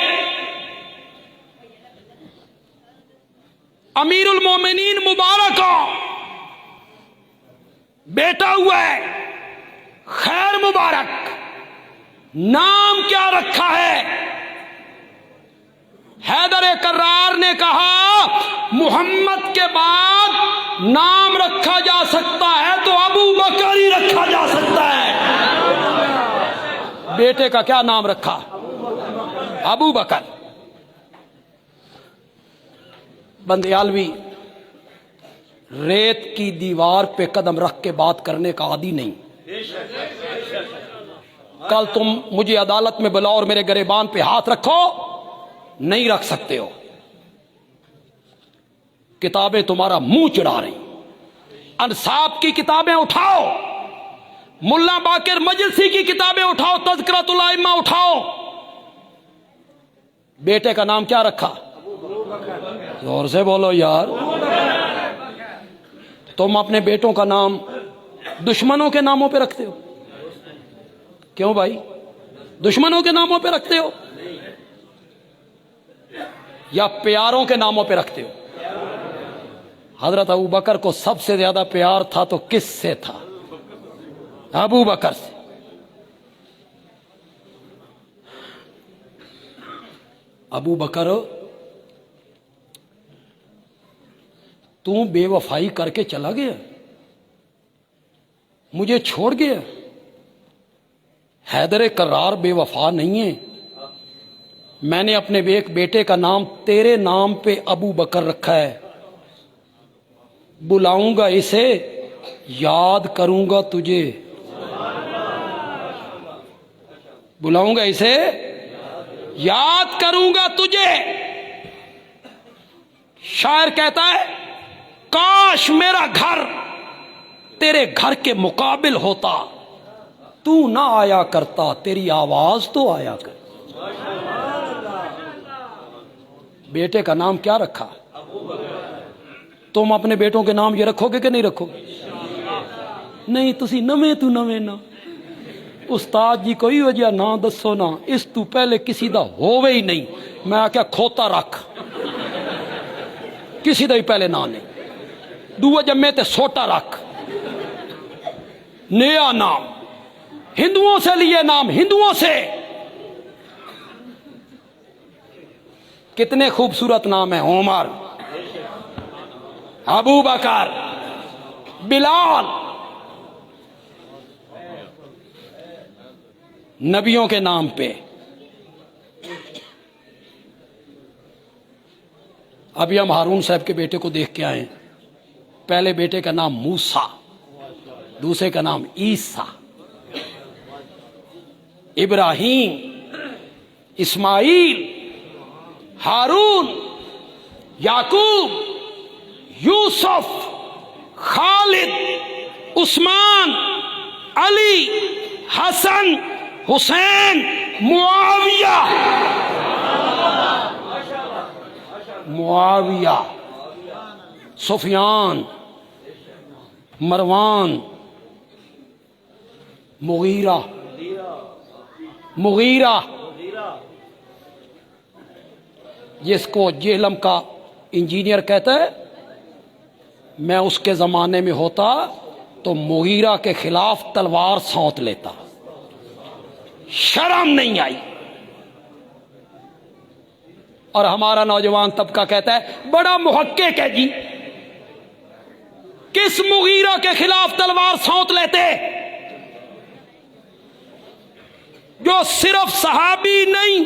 امیر المومنین مبارک بیٹا ہوا ہے، خیر مبارک، نام کیا رکھا ہے؟ حیدر کرار نے کہا محمد کے بعد نام رکھا جا سکتا ہے تو ابو بکر ہی رکھا جا سکتا ہے۔ بیٹے کا کیا نام رکھا؟ ابو بکر۔ بندیالوی ریت کی دیوار پہ قدم رکھ کے بات کرنے کا عادی نہیں۔ کل تم مجھے عدالت میں بلاؤ اور میرے گریبان پہ ہاتھ رکھو، نہیں رکھ سکتے ہو۔ کتابیں تمہارا منہ چڑھا رہی، انصاف کی کتابیں اٹھاؤ، ملا باقر مجلسی کی کتابیں اٹھاؤ، تذکرۃ الائمہ اٹھاؤ۔ بیٹے کا نام کیا رکھا؟ زور سے بولو یار۔ تم اپنے بیٹوں کا نام دشمنوں کے ناموں پہ رکھتے ہو؟ کیوں بھائی؟ دشمنوں کے ناموں پہ رکھتے ہو یا پیاروں کے ناموں پہ رکھتے ہو؟ حضرت ابو بکر کو سب سے زیادہ پیار تھا تو کس سے تھا؟ ابو بکر سے۔ ابو بکر تو بے وفائی کر کے چلا گیا، مجھے چھوڑ گیا۔ حیدر کرار بے وفا نہیں ہے، میں نے اپنے ایک بیٹے کا نام تیرے نام پہ ابو بکر رکھا ہے، بلاؤں گا اسے، یاد کروں گا تجھے، بلاؤں گا اسے، یاد کروں گا تجھے۔ شاعر کہتا ہے کاش میرا گھر تیرے گھر کے مقابل ہوتا، تو نہ آیا کرتا، تیری آواز تو آیا کر۔ بیٹے کا نام کیا رکھا؟ تم اپنے بیٹوں کے نام یہ رکھو گے کہ نہیں رکھو گے؟ نہیں، تسی نویں تو نویں نا، استاد جی کوئی وجہ نہ دسو نا، اس تو پہلے کسی دا ہووے ہی نہیں، میں آکھیا کھوتا رکھ، کسی دا ہی پہلے نہ نہیں، دو جمعے تے سوٹا رکھ، نیا نام، ہندوؤں سے لیے نام، ہندوؤں سے۔ کتنے خوبصورت نام ہیں، عمر، ابو بکر، بلال، نبیوں کے نام پہ۔ ابھی ہم ہارون صاحب کے بیٹے کو دیکھ کے آئے، پہلے بیٹے کا نام موسیٰ، دوسرے کا نام عیسیٰ، ابراہیم، اسماعیل، ہارون، یعقوب، یوسف، خالد، عثمان، علی، حسن، حسین، معاویہ، سفیان، مروان، مغیرہ، جس کو جہلم کا انجینئر کہتا ہے، میں اس کے زمانے میں ہوتا تو مغیرہ کے خلاف تلوار سونت لیتا، شرم نہیں آئی۔ اور ہمارا نوجوان طبقہ کہتا ہے بڑا محقق ہے جی، کس مغیرہ کے خلاف تلوار سونت لیتے؟ جو صرف صحابی نہیں،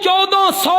1400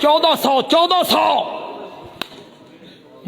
1400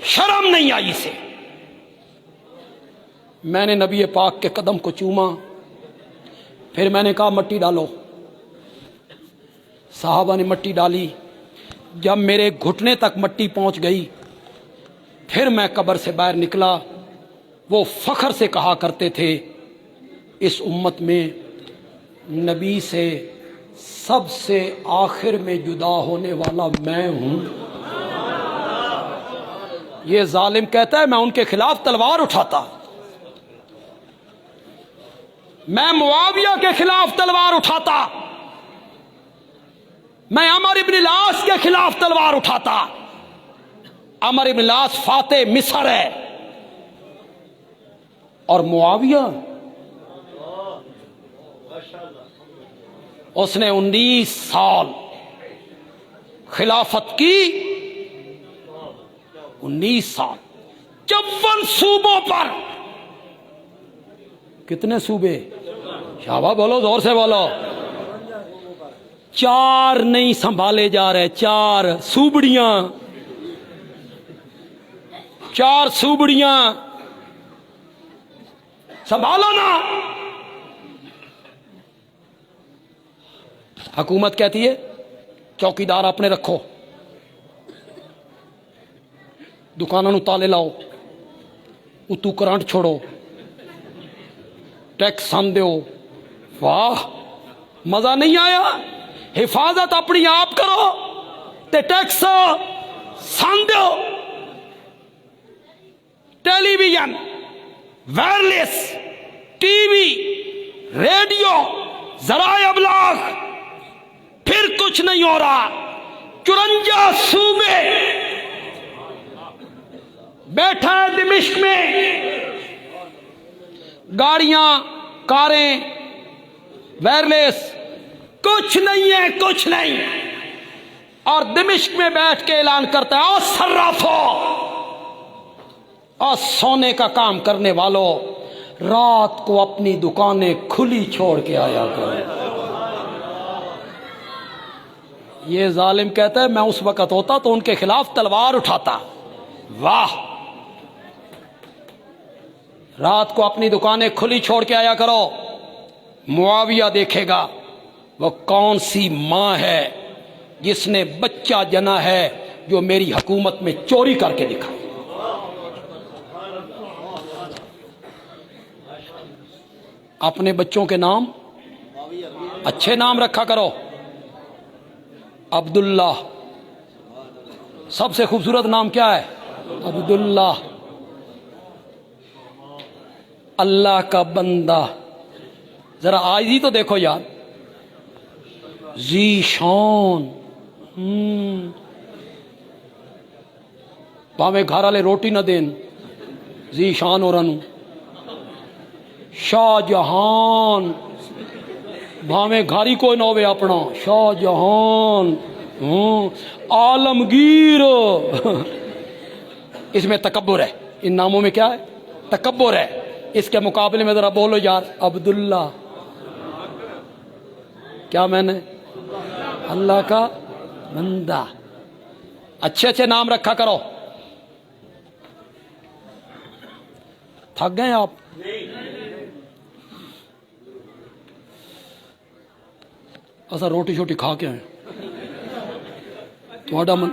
شرم نہیں آئی اسے۔ میں نے نبی پاک کے قدم کو چوما، پھر میں نے کہا مٹی ڈالو۔ صحابہ نے مٹی ڈالی، جب میرے گھٹنے تک مٹی پہنچ گئی پھر میں قبر سے باہر نکلا۔ وہ فخر سے کہا کرتے تھے اس امت میں نبی سے سب سے آخر میں جدا ہونے والا میں ہوں۔ یہ ظالم کہتا ہے میں ان کے خلاف تلوار اٹھاتا، میں معاویہ کے خلاف تلوار اٹھاتا، میں عمر ابن العاص کے خلاف تلوار اٹھاتا۔ عمر ابن العاص فاتح مصر ہے، اور معاویہ اس نے 19 سال خلافت کی، 19 سال 54 صوبوں پر۔ کتنے صوبے؟ شاباش بولو، زور سے بولو۔ 4 نہیں سنبھالے جا رہے، 4 صوبڑیاں، 4 صوبڑیاں سنبھالو نا۔ حکومت کہتی ہے چوکیدار اپنے رکھو، دکانوں نو تالے لاؤ، اتو کرنٹ چھوڑو، ٹیکس سن دیو۔ واہ، مزہ نہیں آیا؟ حفاظت اپنی آپ کرو تے ٹیکس سن دیو۔ Television, wireless, T V, radio, ذرائع ابلاغ، پھر کچھ نہیں ہو رہا۔ 54 صوبے بیٹھا ہے دمشق میں، گاڑیاں، کاریں، وائرلیس، کچھ نہیں ہے، کچھ نہیں۔ اور دمشق میں بیٹھ کے اعلان کرتا ہے او صرافو، اور سونے کا کام کرنے والوں، رات کو اپنی دکانیں کھلی چھوڑ کے آیا کرو۔ یہ ظالم کہتا ہے میں اس وقت ہوتا تو ان کے خلاف تلوار اٹھاتا۔ واہ، رات کو اپنی دکانیں کھلی چھوڑ کے آیا کرو۔ معاویہ دیکھے گا وہ کون سی ماں ہے جس نے بچہ جنا ہے جو میری حکومت میں چوری کر کے دکھا۔ اپنے بچوں کے نام اچھے نام رکھا کرو۔ عبداللہ، سب سے خوبصورت نام کیا ہے؟ عبداللہ، اللہ کا بندہ۔ ذرا آج ہی تو دیکھو یار، ذی شان، پاویں گھر والے روٹی نہ دین، ذی شان اور انو۔ شاہ جہان، بھاویں گھاری کوئی نہ ہوئے اپنا، شاہ جہان، عالمگیر۔ اس میں تکبر ہے، ان ناموں میں کیا ہے؟ تکبر ہے۔ اس کے مقابلے میں ذرا بولو یار، عبداللہ، کیا میں نے؟ اللہ کا بندہ۔ اچھے اچھے نام رکھا کرو۔ تھک گئے آپ؟ اصا روٹی شوٹی کھا کے آئے، تھوڑا من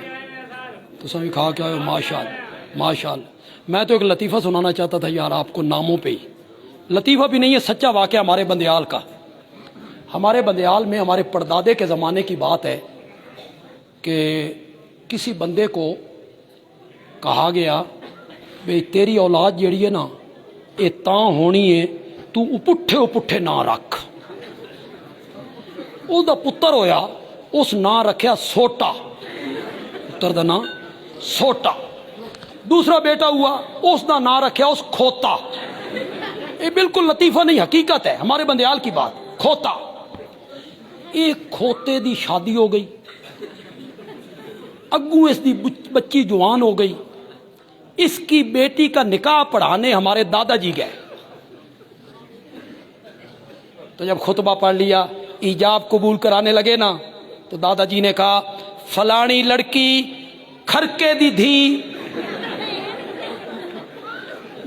تو سبھی کھا کے آئے، ماشاءاللہ ماشاءاللہ۔ میں تو ایک لطیفہ سنانا چاہتا تھا یار آپ کو، ناموں پہ ہی۔ لطیفہ بھی نہیں ہے، سچا واقعہ ہمارے بندیال کا۔ ہمارے بندیال میں ہمارے پردادے کے زمانے کی بات ہے کہ کسی بندے کو کہا گیا بھئی تیری اولاد جیڑی ہے نا یہ تاں ہونی ہے، تو اپٹھے اپٹھے نہ رکھ۔ اس دا پتر ہویا، اس نہ رکھیا سوٹا، پتر دا نام سوٹا۔ دوسرا بیٹا ہوا، اس دا نہ رکھیا اس کھوتا۔ یہ بالکل لطیفہ نہیں، حقیقت ہے، ہمارے بندیال کی بات۔ کھوتا، ایک کھوتے دی شادی ہو گئی، اگوں اس دی بچی جوان ہو گئی، اس کی بیٹی کا نکاح پڑھانے ہمارے دادا جی گئے۔ تو جب خطبہ پڑھ لیا، ایجاب قبول کرانے لگے نا، تو دادا جی نے کہا فلانی لڑکی کھرکے دی دھی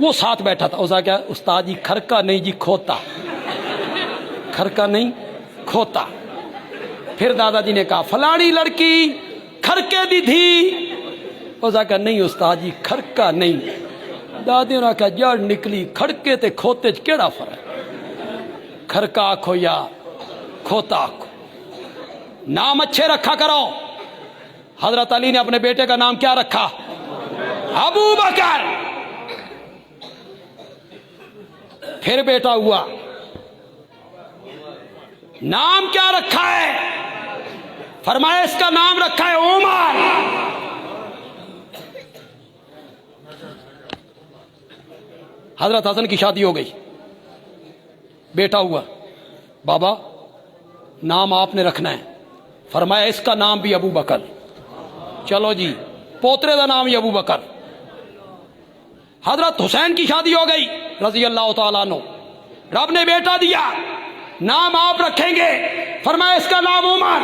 وہ ساتھ بیٹھا تھا، اس کا کیا استاد جی کھرکا نہیں جی کھوتا، کھرکا نہیں کھوتا۔ پھر دادا جی نے کہا فلانی لڑکی کھرکے دی تھی، اس کا کہا نہیں استاد جی کھرکا نہیں۔ دادی نے کہا جڑ نکلی، کھڑکے تے کھوتے چ کیڑا فرق، کھرکا آکھو یا کھوتا آکھو، نام اچھے رکھا کرو۔ حضرت علی نے اپنے بیٹے کا نام کیا رکھا؟ ابو بکر۔ پھر بیٹا ہوا، نام کیا رکھا ہے؟ فرمایا اس کا نام رکھا ہے عمر۔ حضرت حسن کی شادی ہو گئی، بیٹا ہوا، بابا نام آپ نے رکھنا ہے۔ فرمایا اس کا نام بھی ابو بکر۔ چلو جی، پوترے کا نام ہی ابو بکر۔ حضرت حسین کی شادی ہو گئی رضی اللہ تعالیٰ عنہ، رب نے بیٹا دیا، نام آپ رکھیں گے۔ فرمایا اس کا نام عمر۔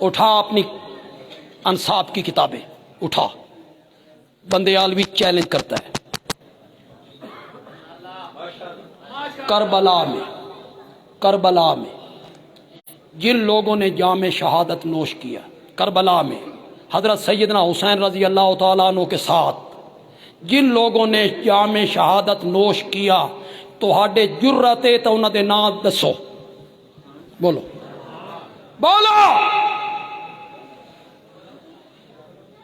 اٹھا اپنی انصاب کی کتابیں اٹھا، بندے عالوی چیلنج کرتا ہے، کربلا میں جن لوگوں نے جام شہادت نوش کیا، کربلا میں حضرت سیدنا حسین رضی اللہ تعالیٰ عنہ کے ساتھ جن لوگوں نے جام شہادت نوش کیا، تو ہاڈے جرت ہے تو انہوں دے نام دسو، بولو بولو،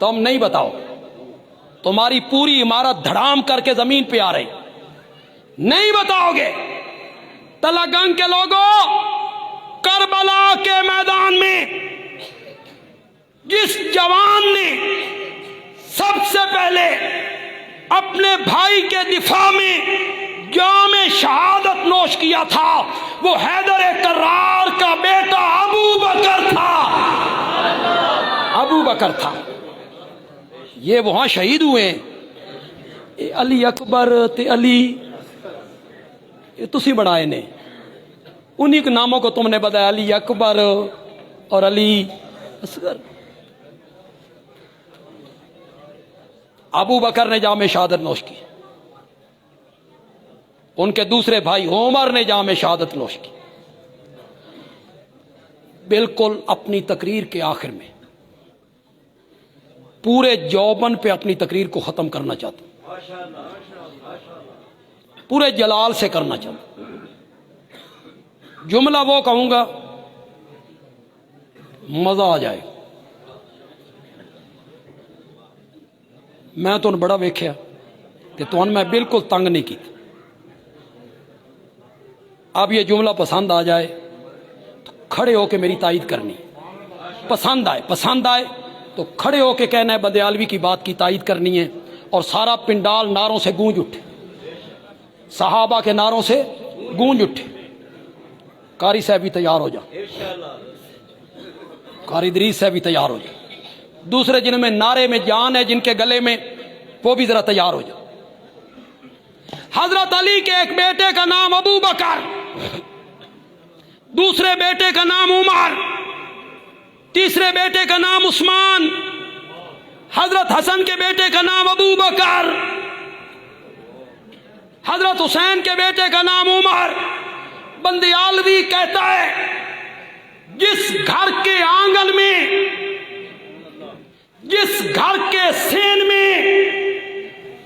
تم نہیں بتاؤ، تمہاری پوری عمارت دھڑام کر کے زمین پہ آ رہی، نہیں بتاؤ گے۔ تلہ گنگ کے لوگوں، کربلا کے میدان میں جس جوان نے سب سے پہلے اپنے بھائی کے دفاع میں جام شہادت نوش کیا تھا، وہ حیدر کرار کا بیٹا ابو بکر تھا، ابو بکر تھا۔ یہ وہاں شہید ہوئے ہیں، علی اکبر تے علی یہ تسی بڑھائے نے، انہی کے ناموں کو تم نے بتایا، علی اکبر اور علی اصغر۔ ابو بکر نے جام شہادت نوش کی، ان کے دوسرے بھائی عمر نے جام شہادت نوش کی۔ بالکل اپنی تقریر کے آخر میں پورے جوبن پہ اپنی تقریر کو ختم کرنا چاہتا ہوں، پورے جلال سے کرنا چاہتا ہوں۔ جملہ وہ کہوں گا مزہ آ جائے۔ میں تو بڑا ویکھیا کہ تون میں بالکل تنگ نہیں کی۔ اب یہ جملہ پسند آ جائے تو کھڑے ہو کے میری تائید کرنی، پسند آئے تو کھڑے ہو کے کہنا ہے بدیالوی کی بات کی تائید کرنی ہے، اور سارا پنڈال نعروں سے گونج اٹھے، صحابہ کے نعروں سے گونج اٹھے۔ قاری صاحب بھی تیار ہو جا، قاری ادریس صاحب بھی تیار ہو جا، دوسرے جن میں نعرے میں جان ہے، جن کے گلے میں، وہ بھی ذرا تیار ہو جا۔ حضرت علی کے ایک بیٹے کا نام ابو بکر، دوسرے بیٹے کا نام عمر، تیسرے بیٹے کا نام عثمان، حضرت حسن کے بیٹے کا نام ابو بکر، حضرت حسین کے بیٹے کا نام عمر۔ بندیالوی کہتا ہے جس گھر کے آنگن میں، جس گھر کے سین میں،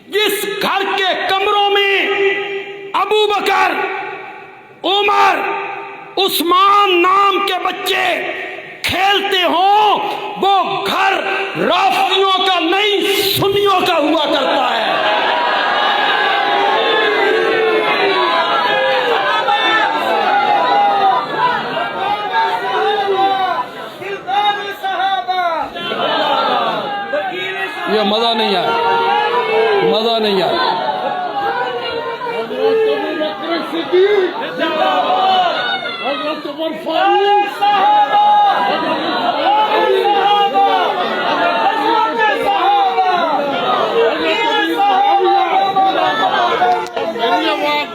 جس گھر کے کمروں میں ابو بکر، عمر، عثمان نام کے بچے کھیلتے ہوں، وہ گھر رافضیوں کا نہیں سنیوں کا ہوا کرتا ہے۔ یہ مزہ نہیں آیا، مزہ نہیں آیا۔ حضرت عمر فاروق، میری آواز